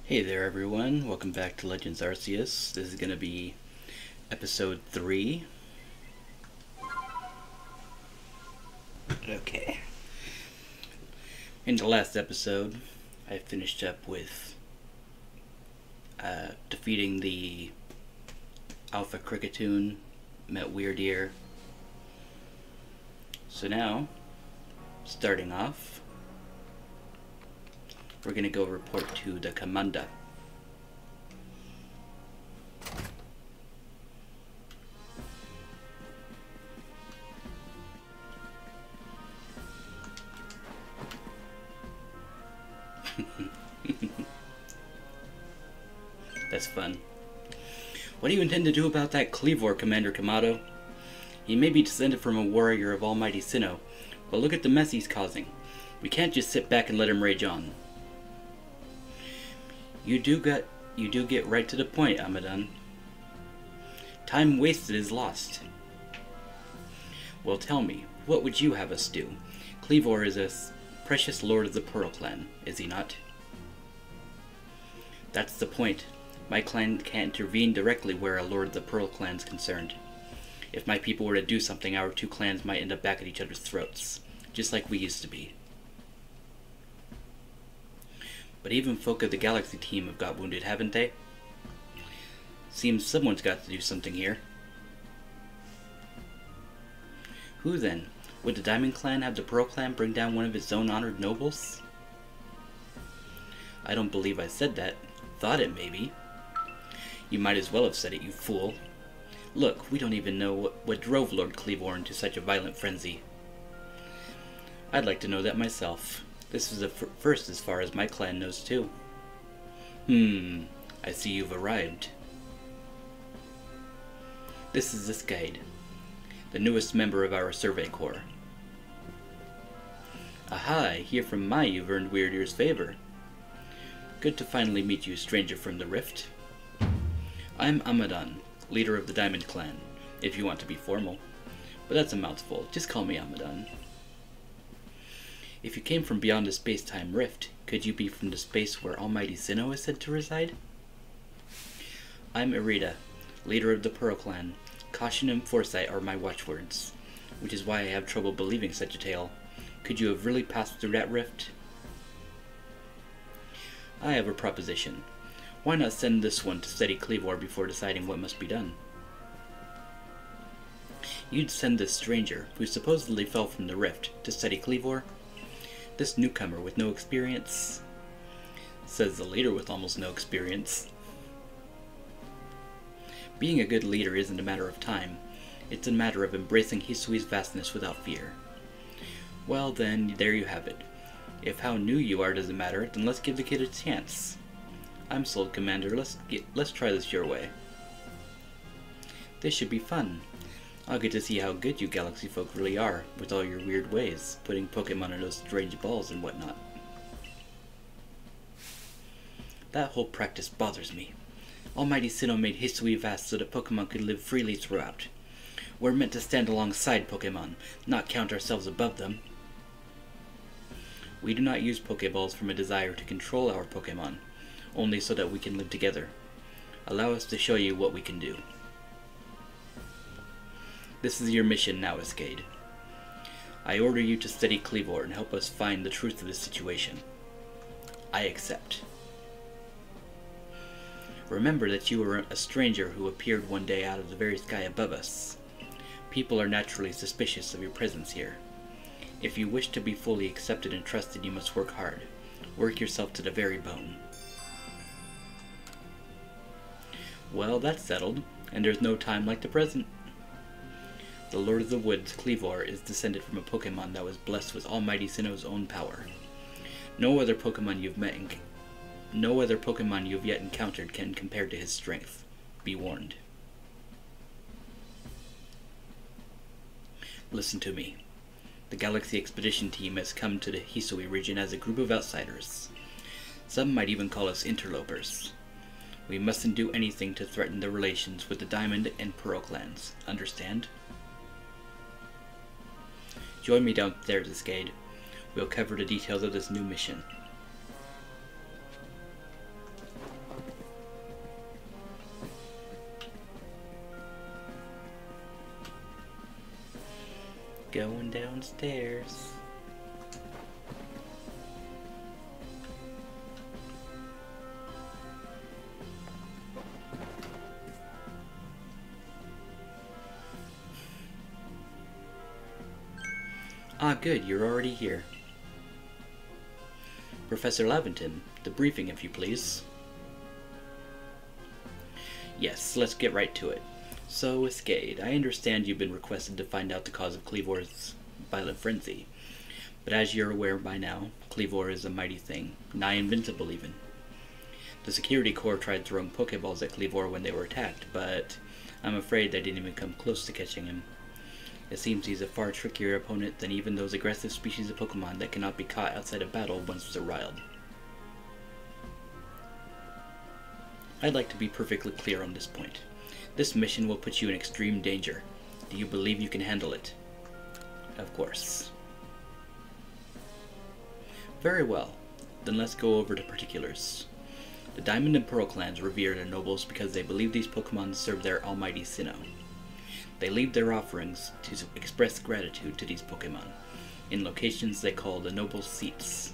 Hey there everyone, welcome back to Legends Arceus. This is going to be episode 3. Okay. In the last episode, I finished up with defeating the Alpha Cricketune, met Weird Ear. So now, starting off, we're going to go report to the commander. That's fun. What do you intend to do about that Cleavor, Commander Kamado? He may be descended from a warrior of Almighty Sinnoh, but look at the mess he's causing. We can't just sit back and let him rage on. You do get right to the point, Amadan. Time wasted is lost. Well, tell me, what would you have us do? Cleavor is a precious lord of the Pearl Clan, is he not? That's the point. My clan can't intervene directly where a lord of the Pearl Clan is concerned. If my people were to do something, our two clans might end up back at each other's throats, just like we used to be. But even folk of the Galaxy team have got wounded, haven't they? Seems someone's got to do something here. Who then? Would the Diamond Clan have the Pearl Clan bring down one of its own honored nobles? I don't believe I said that. Thought it, maybe. You might as well have said it, you fool. Look, we don't even know what drove Lord Cleavor into such a violent frenzy. I'd like to know that myself. This is the first as far as my clan knows too. I see you've arrived. This is this guide, the newest member of our survey corps. Aha, I hear from Mai you've earned Weird Ear's favor. Good to finally meet you, stranger from the Rift. I'm Amadan, leader of the Diamond Clan, if you want to be formal. But that's a mouthful, just call me Amadan. If you came from beyond the space-time rift, could you be from the space where Almighty Sinnoh is said to reside? I'm Irida, leader of the Pearl Clan. Caution and foresight are my watchwords, which is why I have trouble believing such a tale. Could you have really passed through that rift? I have a proposition. Why not send this one to study Cleavor before deciding what must be done? You'd send this stranger, who supposedly fell from the rift, to study Cleavor? This newcomer with no experience? Says the leader with almost no experience. Being a good leader isn't a matter of time. It's a matter of embracing Hisui's vastness without fear. Well then, there you have it. If how new you are doesn't matter, then let's give the kid a chance. I'm sold, Commander. Let's try this your way. This should be fun. I'll get to see how good you Galaxy folk really are, with all your weird ways, putting Pokémon in those strange balls and whatnot. That whole practice bothers me. Almighty Sinnoh made Hisui vast so that Pokémon could live freely throughout. We're meant to stand alongside Pokémon, not count ourselves above them. We do not use Pokéballs from a desire to control our Pokémon, only so that we can live together. Allow us to show you what we can do. This is your mission now, Escade. I order you to study Cleavor and help us find the truth of this situation. I accept. Remember that you are a stranger who appeared one day out of the very sky above us. People are naturally suspicious of your presence here. If you wish to be fully accepted and trusted, you must work hard. Work yourself to the very bone. Well, that's settled, and there's no time like the present. The Lord of the Woods, Cleavor, is descended from a Pokémon that was blessed with Almighty Sinnoh's own power. No other Pokémon you've yet encountered can compare to his strength. Be warned. Listen to me. The Galaxy Expedition team has come to the Hisui region as a group of outsiders. Some might even call us interlopers. We mustn't do anything to threaten the relations with the Diamond and Pearl clans. Understand? Join me downstairs, Escade. We'll cover the details of this new mission. Going downstairs. Ah, good, you're already here. Professor Laventon, the briefing if you please. Yes, let's get right to it. So, Escade, I understand you've been requested to find out the cause of Cleavor's violent frenzy. But as you're aware by now, Cleavor is a mighty thing, nigh invincible even. The security corps tried throwing Pokeballs at Cleavor when they were attacked, but I'm afraid they didn't even come close to catching him. It seems he's a far trickier opponent than even those aggressive species of Pokemon that cannot be caught outside of battle once they're riled. I'd like to be perfectly clear on this point. This mission will put you in extreme danger. Do you believe you can handle it? Of course. Very well. Then let's go over to particulars. The Diamond and Pearl clans revere their nobles because they believe these Pokemon serve their almighty Sinnoh. They leave their offerings to express gratitude to these Pokemon, in locations they call the noble seats.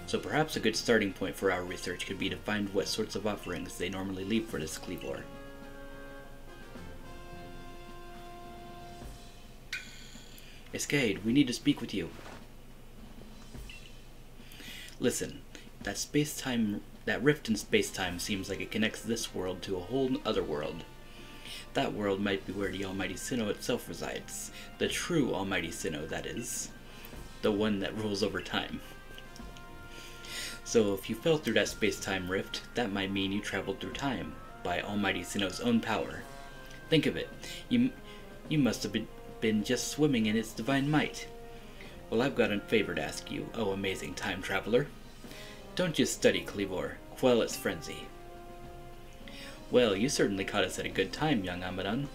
So perhaps a good starting point for our research could be to find what sorts of offerings they normally leave for this Cleavor. Escade, we need to speak with you. Listen, that rift in space-time seems like it connects this world to a whole other world. That world might be where the Almighty Sinnoh itself resides. The true Almighty Sinnoh, that is. The one that rules over time. So if you fell through that space-time rift, that might mean you traveled through time, by Almighty Sinnoh's own power. Think of it. You must have been just swimming in its divine might. Well, I've got a favor to ask you, oh amazing time traveler. Don't just study Cleavor, quell its frenzy. Well, you certainly caught us at a good time, young Amadan.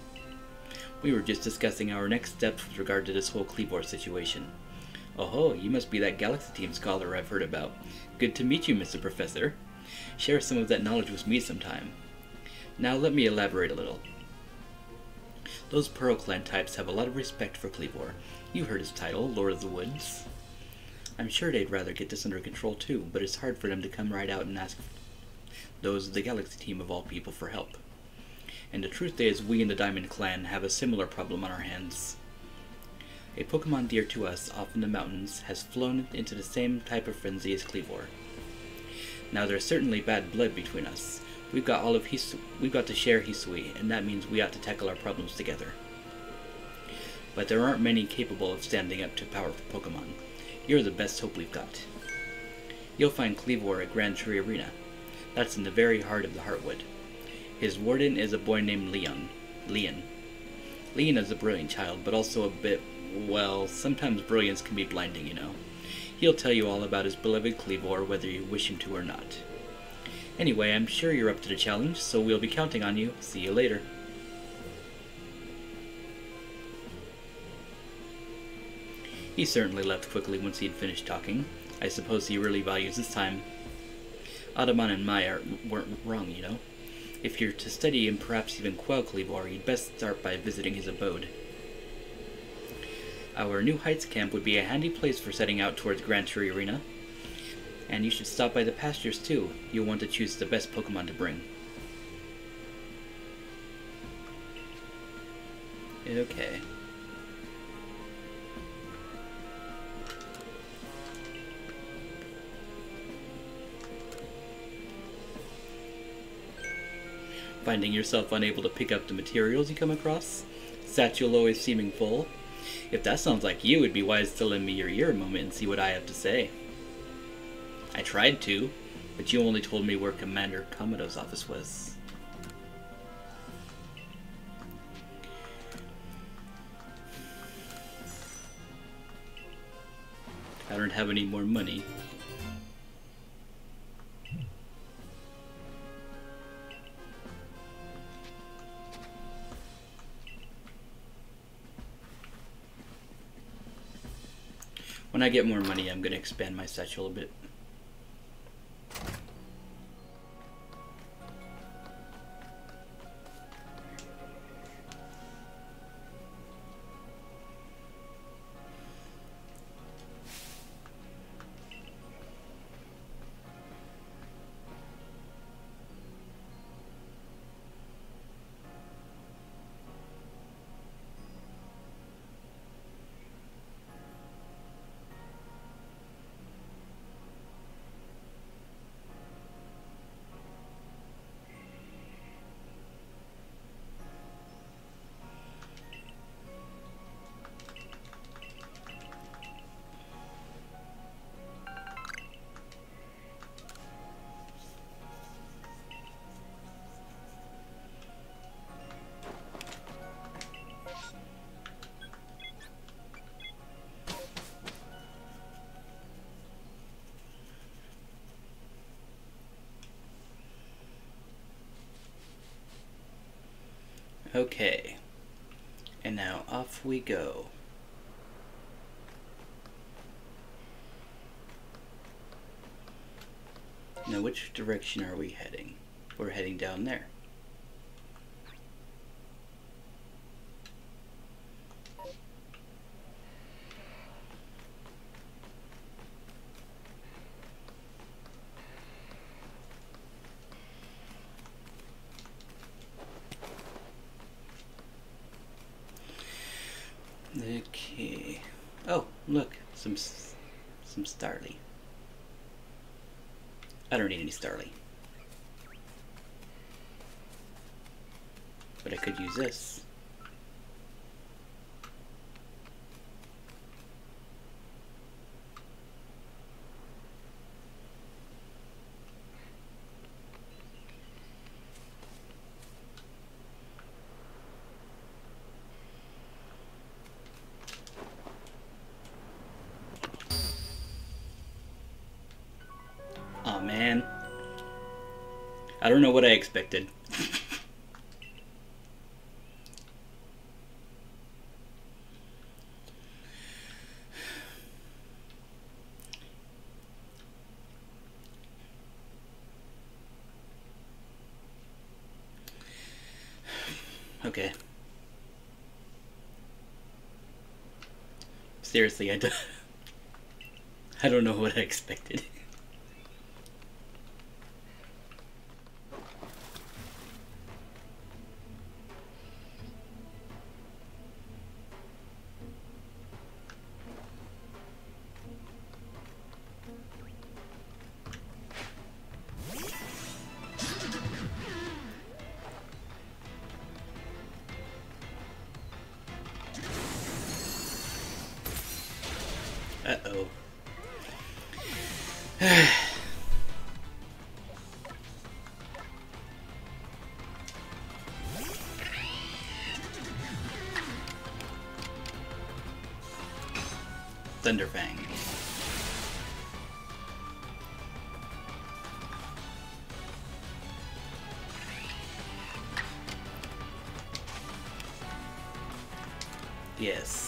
We were just discussing our next steps with regard to this whole Cleavor situation. Oh, you must be that Galaxy Team scholar I've heard about. Good to meet you, Mr. Professor. Share some of that knowledge with me sometime. Now let me elaborate a little. Those Pearl Clan types have a lot of respect for Cleavor. You heard his title, Lord of the Woods. I'm sure they'd rather get this under control too, but it's hard for them to come right out and ask those of the Galaxy Team of all people for help. And the truth is, we in the Diamond Clan have a similar problem on our hands. A Pokemon dear to us off in the mountains has flown into the same type of frenzy as Cleavor. Now there's certainly bad blood between us. We've got to share Hisui, and that means we ought to tackle our problems together. But there aren't many capable of standing up to powerful Pokemon. You're the best hope we've got. You'll find Cleavor at Grand Tree Arena. That's in the very heart of the Heartwood. His warden is a boy named Leon. Leon is a brilliant child, but also a bit, well, sometimes brilliance can be blinding, you know. He'll tell you all about his beloved Cleavor, whether you wish him to or not. Anyway, I'm sure you're up to the challenge, so we'll be counting on you. See you later. He certainly left quickly once he'd finished talking. I suppose he really values his time. Adaman and Maya weren't wrong, you know. If you're to study and perhaps even quell Cleavor, you'd best start by visiting his abode. Our New Heights camp would be a handy place for setting out towards Grand Tree Arena. And you should stop by the pastures too. You'll want to choose the best Pokemon to bring. Okay. Finding yourself unable to pick up the materials you come across? Satchel always seeming full? If that sounds like you, it'd be wise to lend me your ear a moment and see what I have to say. I tried to, but you only told me where Commander Komodo's office was. I don't have any more money. When I get more money, I'm going to expand my satchel a bit. Okay. And now off we go. Now which direction are we heading? We're heading down there. Okay. Oh, look, some Starly. I don't need any Starly. But I could use this. Aw, man. I don't know what I expected. Okay. Seriously, I don't know what I expected. Uh-oh. Thunderfang. Yes.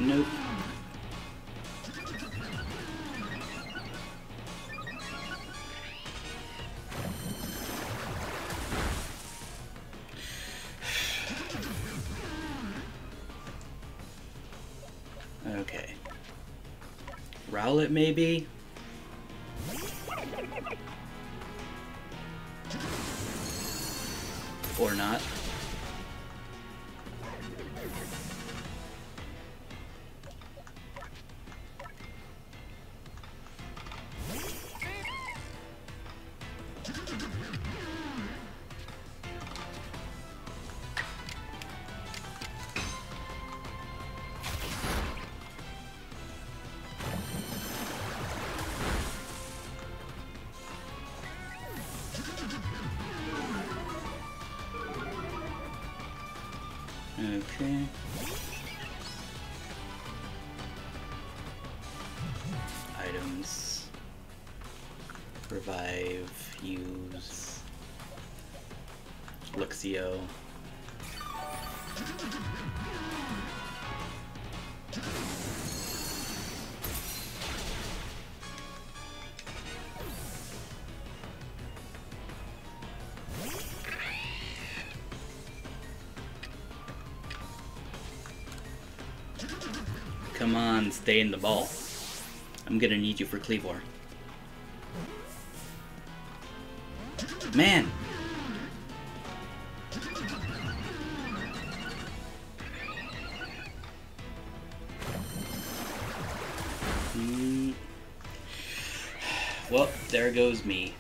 Nope. Okay. Rowlet, maybe? Or not. Okay. Items. Revive. Use. Luxio. Come on, stay in the ball. I'm gonna need you for Cleavor. Man! Well, there goes me.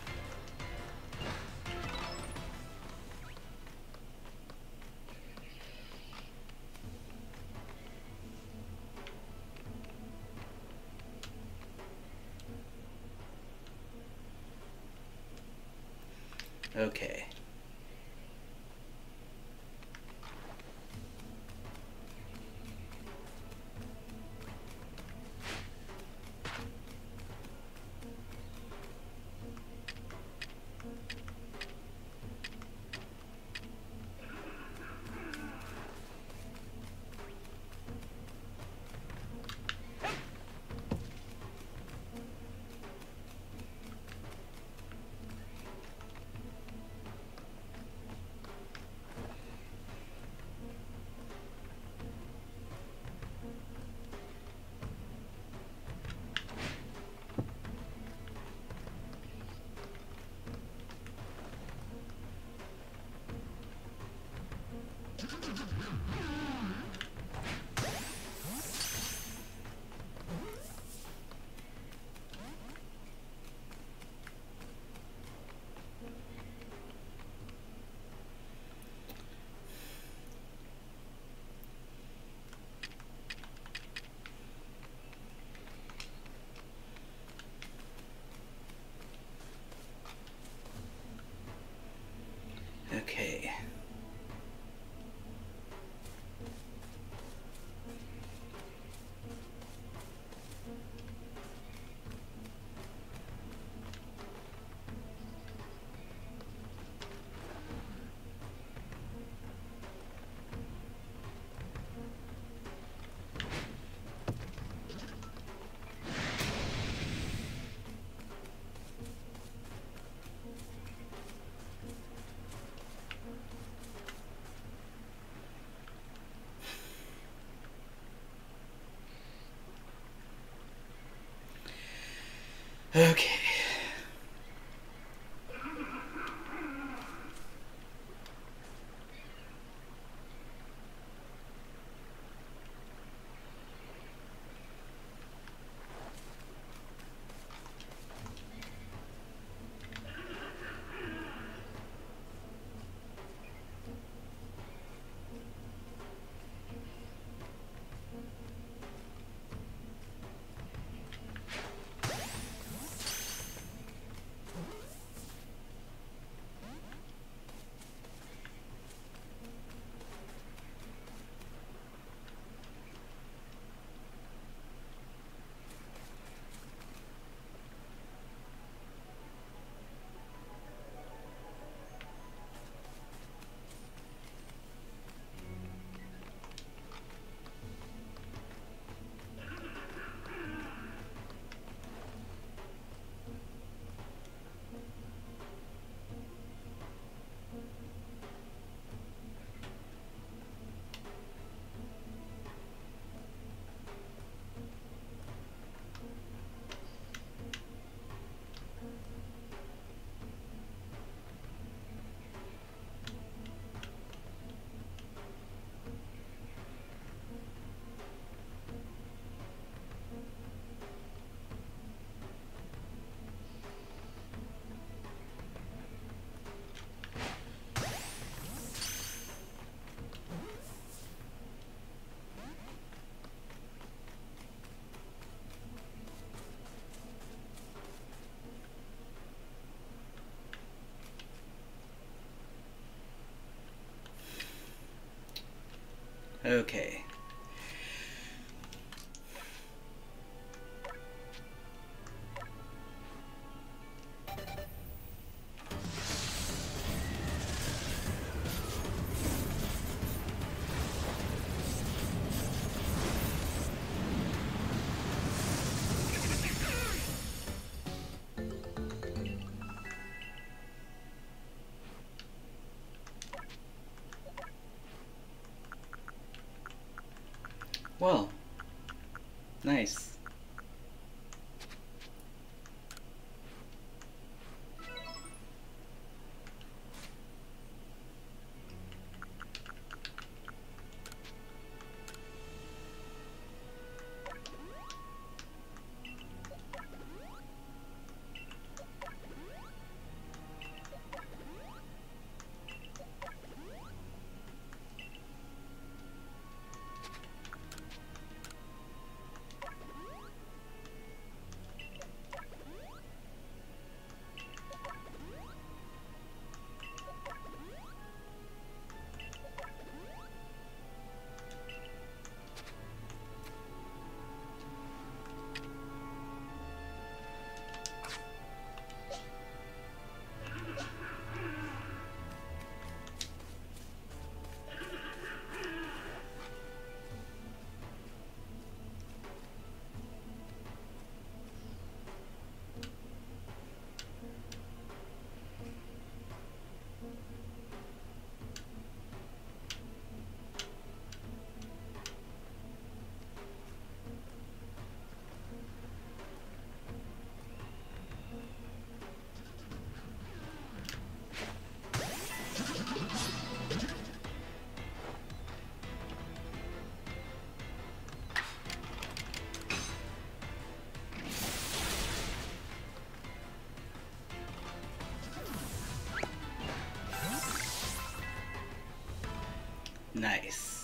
Okay. Okay. Okay. Well, nice. Nice.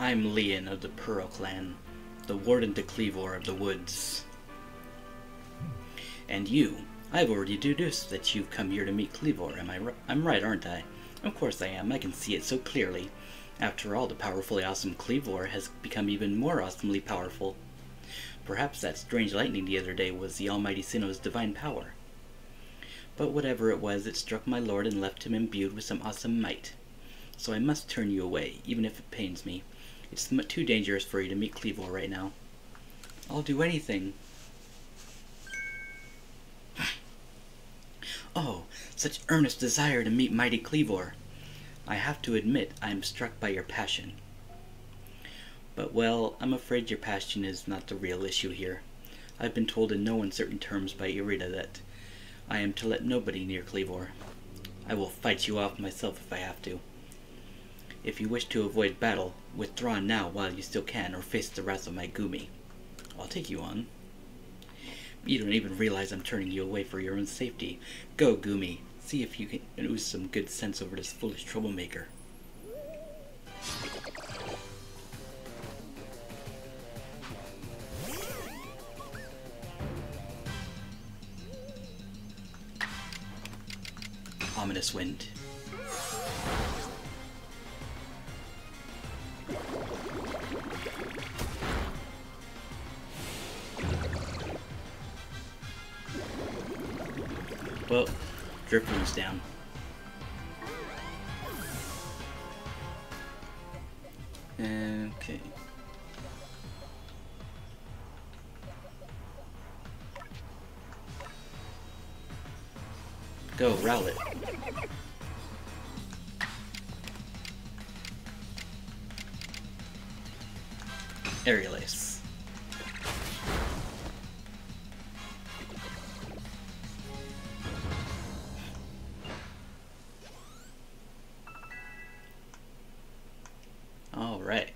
I'm Leon of the Pearl Clan, the Warden to Cleavor of the Woods. And you, I've already deduced that you've come here to meet Cleavor, I'm right, aren't I? Of course I am, I can see it so clearly. After all, the powerfully awesome Cleavor has become even more awesomely powerful. Perhaps that strange lightning the other day was the Almighty Sinnoh's divine power. But whatever it was, it struck my lord and left him imbued with some awesome might. So I must turn you away, even if it pains me. It's too dangerous for you to meet Cleavor right now. I'll do anything. Oh, such earnest desire to meet mighty Cleavor. I have to admit, I am struck by your passion. But well, I'm afraid your passion is not the real issue here. I've been told in no uncertain terms by Irida that I am to let nobody near Cleavor. I will fight you off myself if I have to. If you wish to avoid battle, withdraw now while you still can, or face the wrath of my Gumi. I'll take you on. You don't even realize I'm turning you away for your own safety. Go, Gumi. See if you can ooze some good sense over this foolish troublemaker. Ominous wind. Well, Drifting's down. Okay. Go, Rowlet. Aerial Ace. All right.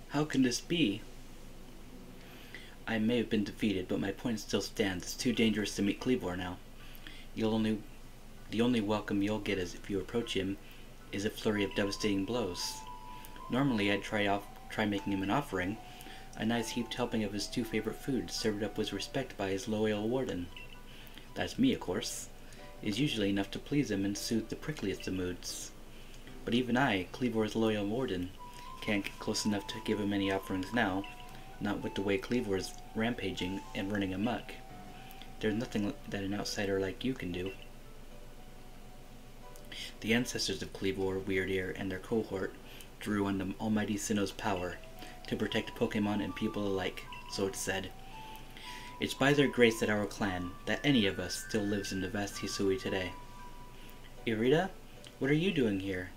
How can this be? I may have been defeated, but my point still stands. It's too dangerous to meet Cleavor now. The only welcome you'll get is if you approach him is a flurry of devastating blows. Normally I'd try making him an offering, a nice heaped helping of his two favorite foods, served up with respect by his loyal warden. That's me, of course. Is usually enough to please him and soothe the prickliest of moods. But even I, Cleavor's loyal warden, can't get close enough to give him any offerings now, not with the way Cleavor's rampaging and running amok. There's nothing that an outsider like you can do. The ancestors of Cleavor, Weird Ear, and their cohort drew on the Almighty Sinnoh's power to protect Pokémon and people alike, so it's said. It's by their grace that our clan, that any of us, still lives in the vast Hisui today. Irida, what are you doing here?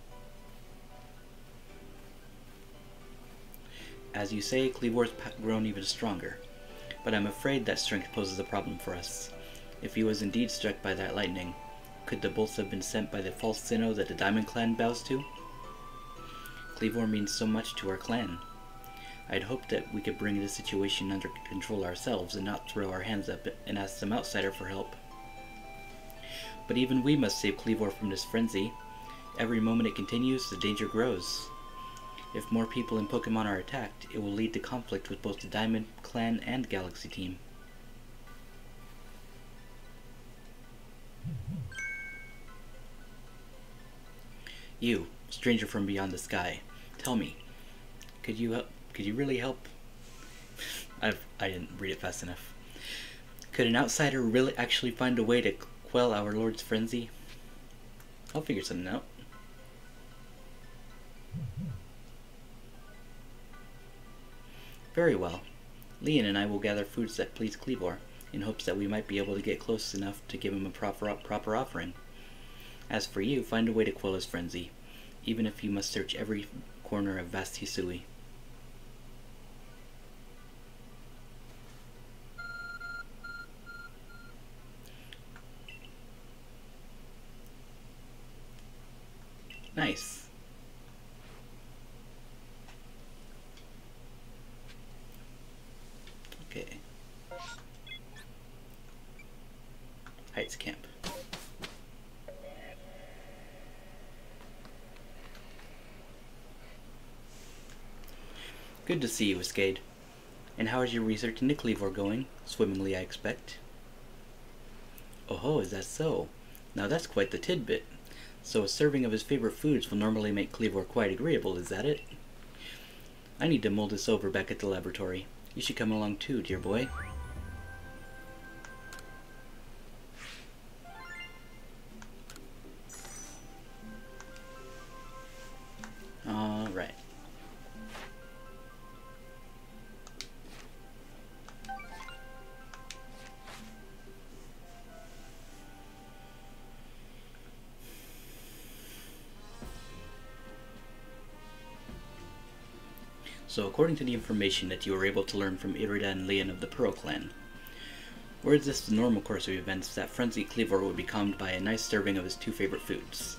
As you say, Cleavor's grown even stronger, but I'm afraid that strength poses a problem for us. If he was indeed struck by that lightning, could the bolts have been sent by the false Sinnoh that the Diamond Clan bows to? Cleavor means so much to our clan. I'd hoped that we could bring this situation under control ourselves and not throw our hands up and ask some outsider for help. But even we must save Cleavor from this frenzy. Every moment it continues, the danger grows. If more people in Pokemon are attacked, it will lead to conflict with both the Diamond Clan and Galaxy Team. You, stranger from beyond the sky, tell me, could you really help? I didn't read it fast enough. Could an outsider really actually find a way to quell our Lord's frenzy? I'll figure something out. Very well. Leon and I will gather foods that please Cleavor, in hopes that we might be able to get close enough to give him a proper offering. As for you, find a way to quell his frenzy, even if you must search every corner of vast Hisui. Nice. Okay. Heights Camp. Good to see you, Escade. And how is your research into Cleavor going? Swimmingly, I expect. Oh ho, is that so? Now that's quite the tidbit. So a serving of his favorite foods will normally make Cleavor quite agreeable, is that it? I need to mull this over back at the laboratory. You should come along too, dear boy. Alright. So according to the information that you were able to learn from Irida and Leon of the Pearl Clan, were this the normal course of events, that frenzied Cleavor would be calmed by a nice serving of his two favorite foods.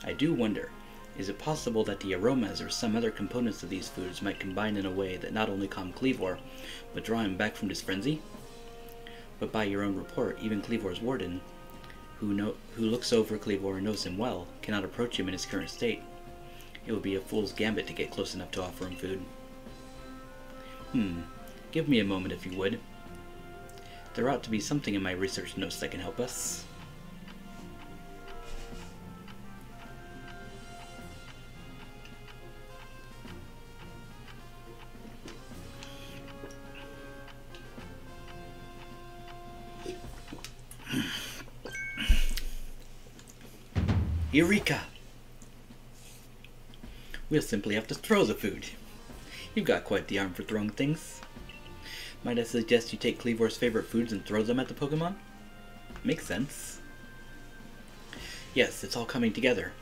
I do wonder, is it possible that the aromas or some other components of these foods might combine in a way that not only calm Cleavor, but draw him back from this frenzy? But by your own report, even Cleavor's warden, who looks over Cleavor and knows him well, cannot approach him in his current state. It would be a fool's gambit to get close enough to offer him food. Give me a moment if you would. There ought to be something in my research notes that can help us. Eureka! We'll simply have to throw the food. You've got quite the arm for throwing things. Might I suggest you take Cleavor's favorite foods and throw them at the Pokémon? Makes sense. Yes, it's all coming together.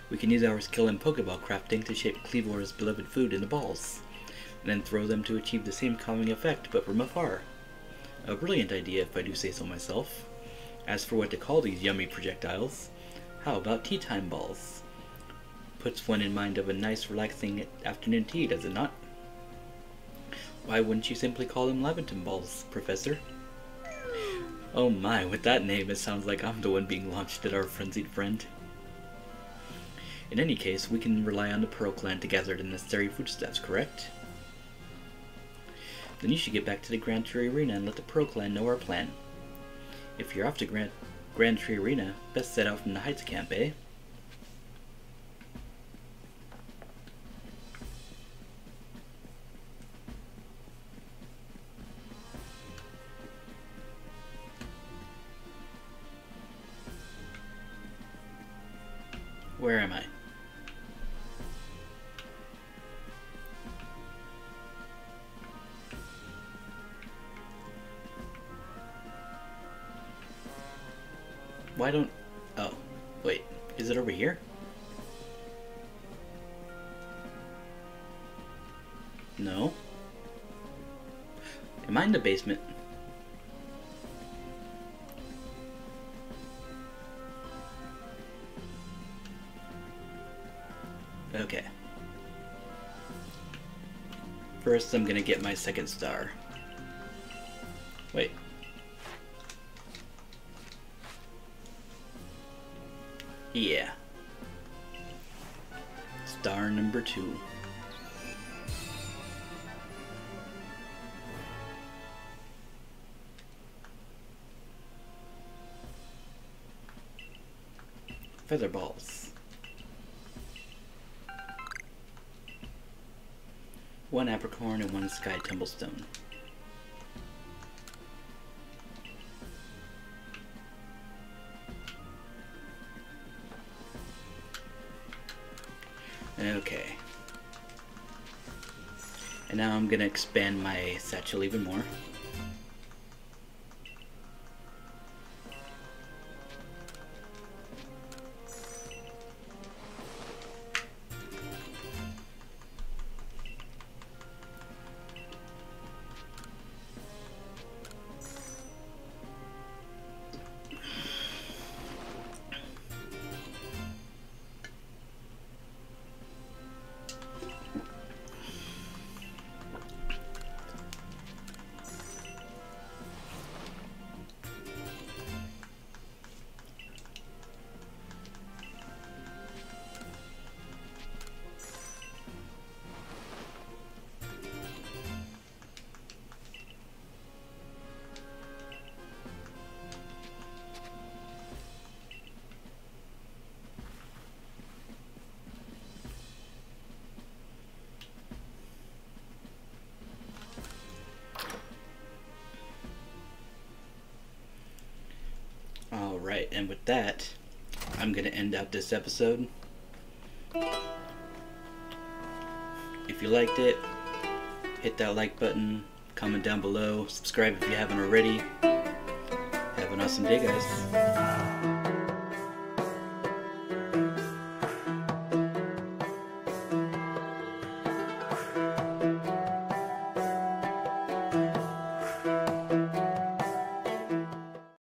We can use our skill in Pokéball crafting to shape Cleavor's beloved food into balls, and then throw them to achieve the same calming effect, but from afar. A brilliant idea, if I do say so myself. As for what to call these yummy projectiles, how about tea time balls? Puts one in mind of a nice, relaxing afternoon tea, does it not? Why wouldn't you simply call them Laventon balls, Professor? Oh my, with that name it sounds like I'm the one being launched at our frenzied friend. In any case, we can rely on the Pearl Clan to gather the necessary foodstuffs, correct? Then you should get back to the Grand Tree Arena and let the Pearl Clan know our plan. If you're off to Grand Tree Arena, best set out from the Heights camp, eh? Where am I? Why don't... Oh, wait. Is it over here? No. Am I in the basement? Okay. First, I'm gonna get my second star. Wait. Yeah. Star number 2. Feather balls. 1 apricorn and 1 sky tumblestone. Okay. And now I'm gonna expand my satchel even more. And with that, I'm going to end out this episode. If you liked it, hit that like button, comment down below, subscribe if you haven't already. Have an awesome day, guys.